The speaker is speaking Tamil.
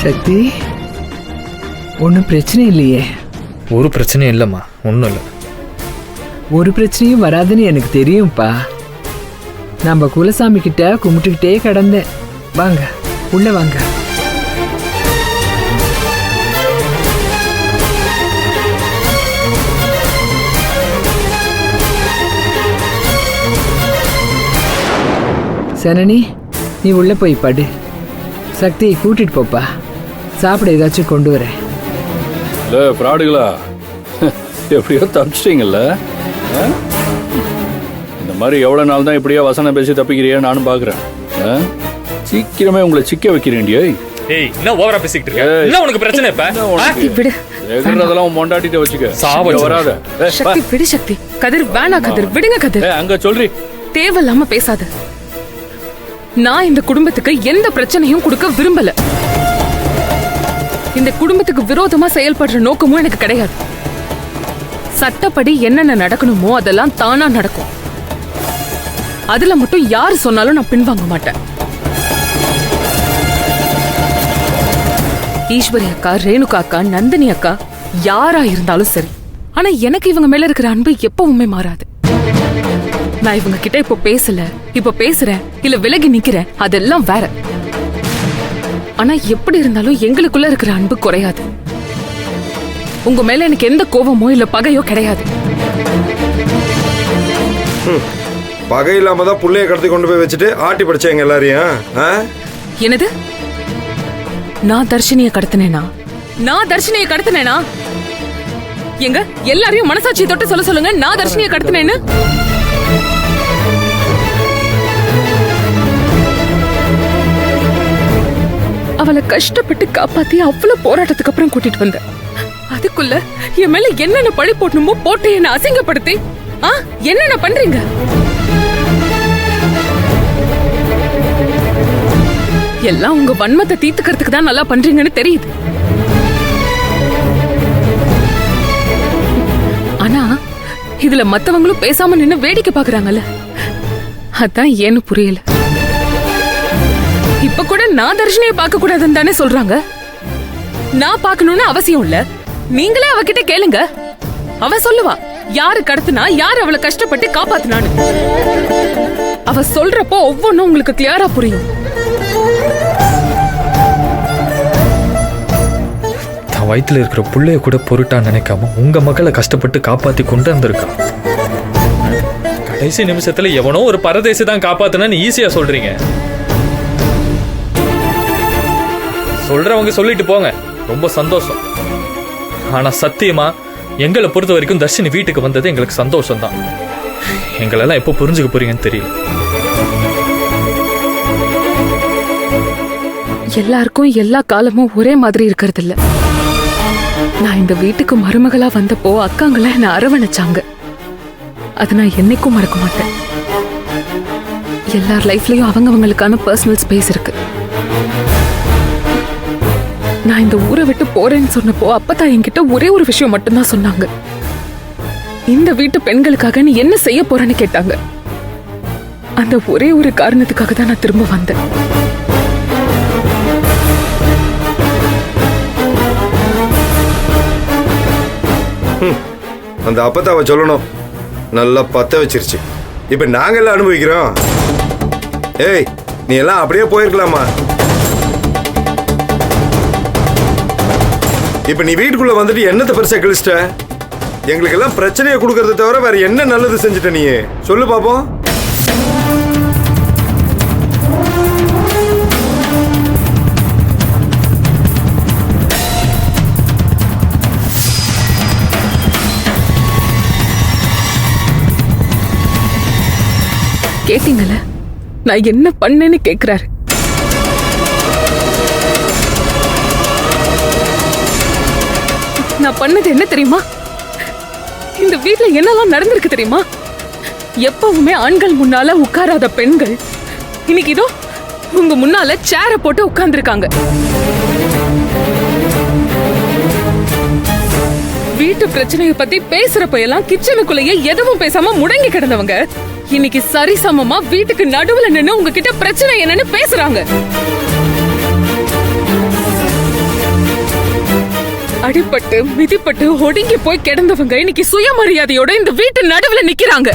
சக்தி, ஒன்றும் பிரச்சனை இல்லையே? ஒரு பிரச்சனையும் இல்லைம்மா, ஒன்றும் இல்லை. ஒரு பிரச்சனையும் வராதுன்னு எனக்கு தெரியும்ப்பா. நம்ம குலசாமி கிட்ட கும்பிட்டுக்கிட்டே கிடந்தேன். வாங்க, உள்ள வாங்க. சனனி, நீ உள்ள போய் படு. சக்தியை கூட்டிட்டு போப்பா. சாப்பிட ஏதாச்சும் கொண்டு வரேன். ஃப்ராடுகளா, எப்படியோ தப்பிச்சிட்டீங்கல்ல. இந்த மாதிரி எவ்வளவு நாள் தான் இப்படியே வசனம் பேசி தப்பிக்கிறியா நானும் பாக்குறேன். சீக்கிரமே உங்களை சிக்க வைக்கிறேன்டியா. ஏய், என்ன ஓவரா பேசிக்கிட்டு இருக்க? என்ன உனக்கு பிரச்சனை இப்ப? விடு. எங்கறதெல்லாம் மொண்டாட்டிட்ட வச்சுக்க. சாவ வராத. சக்தி விடு சக்தி. கதிர் வேணா கதிர், விடுங்க கதிர். அங்க சொல்றி. தேவையில்லாம பேசாத. நான் இந்த குடும்பத்துக்கு எந்த பிரச்சனையும் கொடுக்க விரும்பல. இந்த குடும்பத்துக்கு விரோதமா செயல்படுற நோக்கமும் எனக்கு கிடையாது. சட்டப்படி என்னென்ன நடக்கணுமோ அதெல்லாம் தானா நடக்கும். அதுல மட்டும் யாரு சொன்னாலும் நான் பின்வாங்க மாட்டேன். ஈஸ்வரி அக்கா, ரேணுகா அக்கா, நந்தினி அக்கா, யாரா இருந்தாலும் சரி. ஆனா எனக்கு இவங்க மேல இருக்கிற அன்பு எப்பவுமே மாறாது. நான் இவங்க கிட்ட இப்ப பேசல, இப்ப பேசுறேன், இல்ல விலகி நிக்கிறேன், அதெல்லாம் வேற. ஆனா எப்படி இருந்தாலும் எங்களுக்குள்ள இருக்கிற அன்பு குறையாது. உங்க மேல எனக்கு எந்த கோபமோ இல்ல பகையோ கிடையாது. பகை இல்லாம தான் புள்ளைய கடத்தி கொண்டு போய் வச்சுட்டு ஆட்டி படிச்சாங்க எல்லாரையும். என்னது? நான் தர்ஷினியை கடத்தினேனா? நான் தர்ஷினியை கடத்தினேனா? எங்க எல்லாரையும் மனசாட்சியை தொட்டு சொல்ல சொல்லுங்க, நான் தர்ஷினியை கடத்தினேன்னு. அவளை கஷ்டப்பட்டு காப்பாத்தி அவ்வளவு போராட்டத்துக்கு அப்புறம் கூட்டிட்டு வந்த. அதுக்குள்ள என் மேல என்னென்ன பழி போடணுமோ போட்டு என்ன அசிங்கப்படுத்தி என்னென்ன பண்றீங்க? எல்லாம் உங்க வன்மத்தை தீர்த்துக்கிறதுக்கு தான் நல்லா பண்றீங்கன்னு தெரியுது. ஆனா இதுல மத்தவங்களும் பேசாம நின்னு வேடிக்கை பாக்குறாங்கல்ல, அதான் ஏன்னு புரியல. இப்ப கூட நான் தர்ஷினியை பார்க்க கூடாதுன்னு தானே சொல்றாங்க. நான் பார்க்கணும்னு அவசியம் இல்ல, நீங்களே அவகிட்ட கேளுங்க. அவ சொல்லுவா யாரு கடத்தினா, யாரு அவளை கஷ்டப்பட்டு காப்பாத்தினான்னு. அவ சொல்றப்போ ஒவ்வொன்னும் உங்களுக்கு கிளியரா புரியும். தான் வயிற்றுல இருக்கிற புள்ளைய கூட பொருட்டா நினைக்காம உங்க மக்களை கஷ்டப்பட்டு காப்பாத்தி கொண்டு வந்திருக்கா. கடைசி நிமிஷத்துல எவனோ ஒரு பரதேசி தான் காப்பாத்தினு ஈஸியா சொல்றீங்க. சொல்றவங்க சொல்லிட்டு போங்க, ரொம்ப சந்தோஷம். ஆனா சத்தியமா எங்களை பொறுத்த வரைக்கும் தர்ஷினி வீட்டுக்கு வந்தது எங்களுக்கு சந்தோஷம் தான். எங்களெல்லாம் எப்போ புரிஞ்சுக்க போறீங்கன்னு தெரியல. எல்லாருக்கும் எல்லா காலமும் ஒரே மாதிரி இருக்கிறது இல்ல. நான் இந்த வீட்டுக்கு மருமகளா வந்தப்போ அக்காங்களை என்ன அரவணைச்சாங்க. அது நான் என்னைக்கும் மறக்க மாட்டேன். எல்லார் லைஃப்லயும் அவங்கவங்களுக்கான பர்சனல் ஸ்பேஸ் இருக்கு. நான் இந்த ஊரை விட்டு போறேன்னு சொன்னப்போ அப்பதான் என்கிட்ட ஒரே ஒரு விஷயம் மட்டும்தான் சொன்னாங்க. இந்த வீட்டு பெண்களுக்காக நீ என்ன செய்ய போறேன்னு கேட்டாங்க. அந்த ஒரே ஒரு காரணத்துக்காக தான் நான் திரும்ப வந்தேன். அந்த அப்பத்தாவ சொல்லணும், நல்லா பத்த வச்சிருச்சு. இப்ப நாங்க எல்லாம் அனுபவிக்கிறோம். ஏய், நீ எல்லாம் அப்படியே போயிருக்கலாமா? இப்ப நீ வீட்டுக்குள்ள வந்துட்டு என்னத்தை பெருசா கிழிச்சிட்ட? எங்களுக்கு எல்லாம் பிரச்சனையை கொடுக்கறத தவிர வேற என்ன நல்லது செஞ்சுட்ட நீ? சொல்லு பாப்போம். கேட்டீங்கல்ல, நான் என்ன பண்ணேன்னு கேக்குறாரு. நான் பண்ணது என்ன தெரியுமா? இந்த வீட்டுல என்னெல்லாம் நடந்திருக்கு தெரியுமா? எப்பவுமே ஆண்கள் முன்னால உட்காராத பெண்கள் இன்னைக்கு இதோ உங்க முன்னால சேர போட்டு உட்கார்ந்துருக்காங்க. வீட்டு பிரச்சனைய பத்தி பேசுறப்ப எல்லாம் கிச்சனுக்குள்ளேயே எதுவும் பேசாம முடங்கி கிடந்தவங்க இன்னைக்கு சரிசமமா வீட்டுக்கு நடுவுல நின்னு உங்ககிட்ட பிரச்சனை என்னன்னு பேசுறாங்க. அடிபட்டு மிதிப்பட்டு ஒடுங்கி போய் கிடந்தவங்க இன்னைக்கு சுயமரியாதையோட இந்த வீட்டு நடுவுல நிக்கிறாங்க.